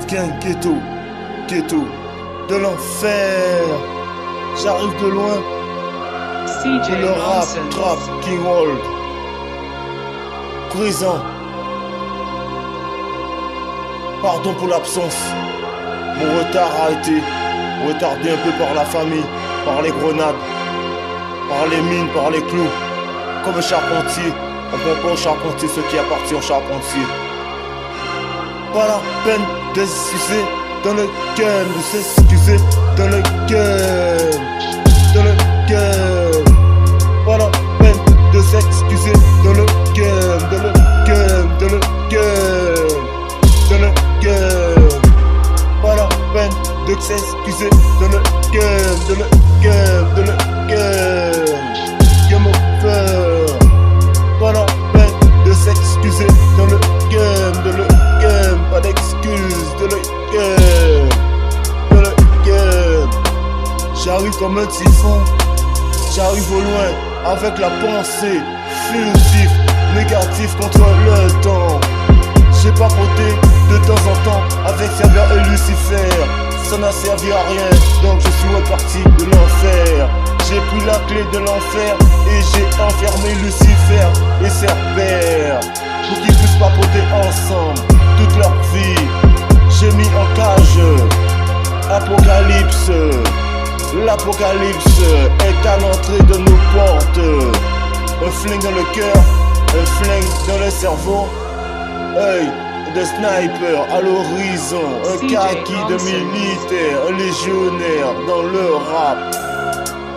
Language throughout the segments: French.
Gang, ghetto, de l'enfer. J'arrive de loin CJ pour le rap, Nonsense. trap, King World. Présent. Pardon pour l'absence. Mon retard a été retardé un peu par la famille, par les grenades, par les mines, par les clous. Comme un charpentier, on prend pas au charpentier ce qui appartient au charpentier. Pas la peine de s'excuser dans le game, de s'excuser dans le game, dans le game. Pas la peine de s'excuser dans le game, dans le game, dans le game, dans le game. Pas la peine de s'excuser dans le game, dans le game, dans le game. Game over. Pas la peine de s'excuser dans le game, dans le game. Pas d'excuses dans le game, dans le game. J'arrive comme un typhon, j'arrive au loin avec la pensée fugitive, négative contre le temps. J'ai papoté de temps en temps avec Xavier et Lucifer. Ça n'a servi à rien, donc je suis reparti de l'enfer. J'ai pris la clé de l'enfer et j'ai enfermé Lucifer et Cerbère pour qu'ils puissent papoter ensemble toute leur vie. J'ai mis en cage Apocalypse. L'apocalypse est à l'entrée de nos portes. Un flingue dans le cœur, un flingue dans le cerveau. Œil de sniper à l'horizon, un kaki de militaire, un légionnaire dans le rap.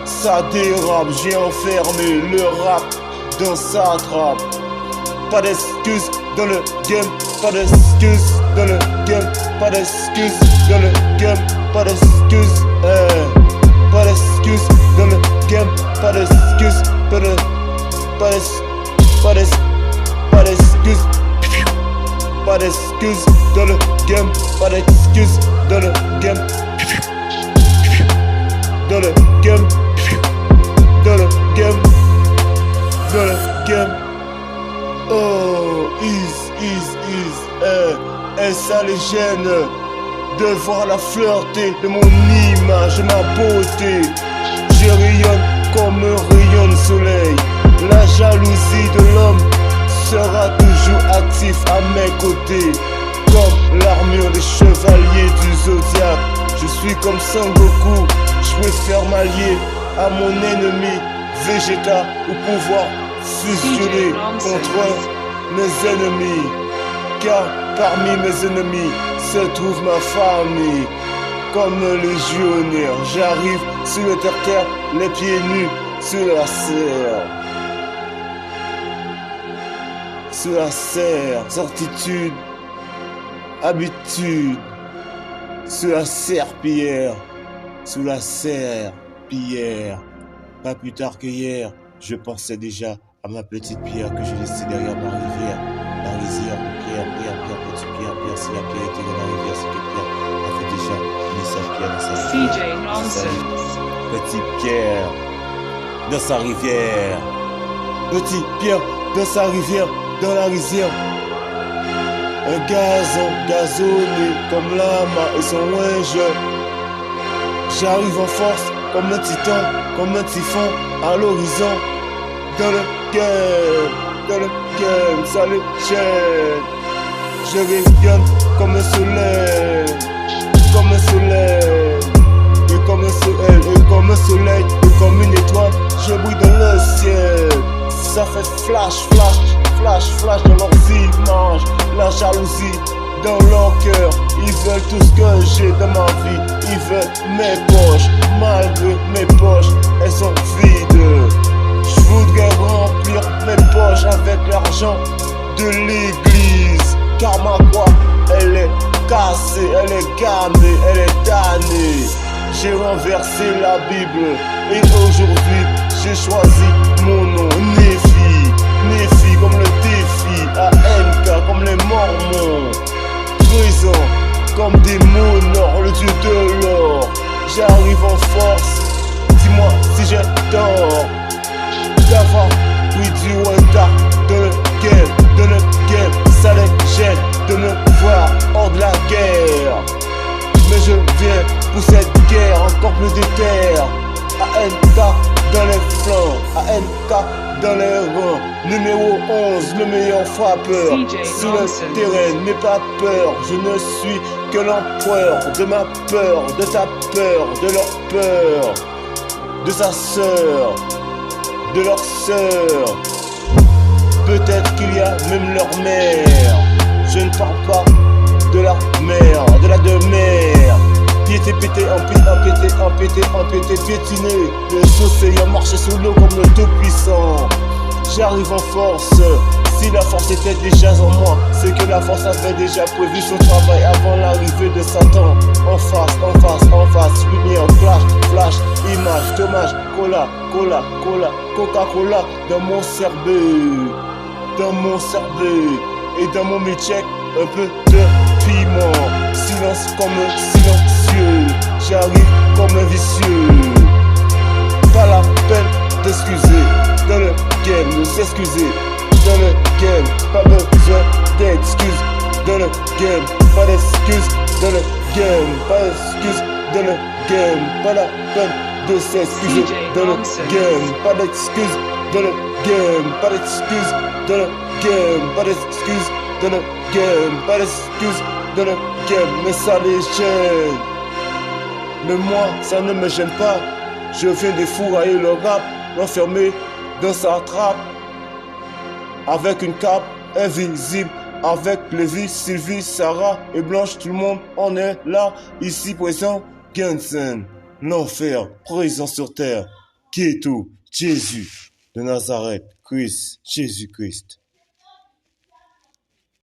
Ça dérape, j'ai enfermé le rap dans sa trappe. Pas d'excuses dans le game, pas d'excuses dans le game, pas d'excuses dans le game, pas d'excuses, pas d'excuses dans le game, pas d'excuses dans le, pas d'excuses, pas d'excuses. Pas d'excuses dans le game, pas d'excuses dans le game, dans le game, dans le game, dans le game. Oh, et ça les gêne de voir la flirter de mon image, ma beauté. Je rayonne comme un rayon de soleil. La jalousie de l'homme sera toujours actif à mes côtés, comme l'armure des chevaliers du zodiaque. Je suis comme Sangoku, je préfère m'allier à mon ennemi Vegeta ou pouvoir fusionner contre mes ennemis. Car parmi mes ennemis se trouve ma famille. Comme un légionnaire, j'arrive sur le terre-terre, les pieds nus sur la serre. Sous la serre, certitude, habitude, sous la serpillière, sous la serpillière. Pas plus tard que hier, je pensais déjà à ma petite pierre que je laissais derrière ma rivière. La rivière, pierre, petite pierre, si la pierre était dans la rivière, c'est que Pierre avait déjà mis sa pierre dans sa rivière. CJ Nonsense. Petite pierre dans sa rivière. Petite pierre dans sa rivière. Dans la rivière, un gazon gazonné comme lama et son linge. J'arrive en force comme un titan, comme un typhon à l'horizon. Dans le game, ça les chaîne. Je rayonne comme un soleil, comme un soleil, et comme un soleil, et comme un soleil, et comme une étoile. Je brille dans le ciel. Ça fait flash dans leurs images. La jalousie dans leur cœur. Ils veulent tout ce que j'ai dans ma vie. Ils veulent mes poches. Malgré mes poches, elles sont vides. Je voudrais remplir mes poches avec l'argent de l'église. Car ma croix, elle est cassée, elle est gamée, elle est damnée. J'ai renversé la Bible et aujourd'hui j'ai choisi mon nom, Néfi comme le défi, ANK comme les mormons, présent comme des monors, le dieu de l'or. J'arrive en force, dis-moi si j'ai tort d'avoir pris du retard dans le game, ça les gêne de me voir K dans les rangs. Numéro 11, le meilleur frappeur. CJ Sur Nonsense. le terrain, n'aie pas peur. Je ne suis que l'empereur de ma peur, de ta peur, de leur peur, de sa sœur, de leur sœur. Peut-être qu'il y a même leur mère. Je ne parle pas de la mère, de la demeure. Piété, pété, empêté, piétiné. Le chaussé a marché sous l'eau comme le tout-puissant. J'arrive en force. Si la force était déjà en moi, c'est que la force avait déjà prévu son travail avant l'arrivée de Satan. En face, lumière, flash, image, dommage, cola, Coca-Cola dans mon cerveau, et dans mon milkshake, un peu de piment. Silence comme silencieux, j'arrive comme un vicieux. Pas la peine d'excuser, dans le game, de s'excuser. Dans le game, pas besoin d'excuses. Dans le game, pas d'excuses. Dans le game, pas d'excuses. Dans le game, pas la peine de s'excuser. Dans le game, pas d'excuses. Dans le game, pas d'excuses. Dans le game, pas d'excuses. Dans le game, pas d'excuses. Dans le game, mais ça les gêne. Mais moi, ça ne me gêne pas. Je viens de fourrailler le rap, l'enfermer dans sa trappe. Avec une cape invisible, avec Lévi, Sylvie, Sarah et Blanche, tout le monde en est là, ici présent, Gensen, l'enfer, présent sur terre, qui est tout, Jésus de Nazareth, Christ, Jésus-Christ.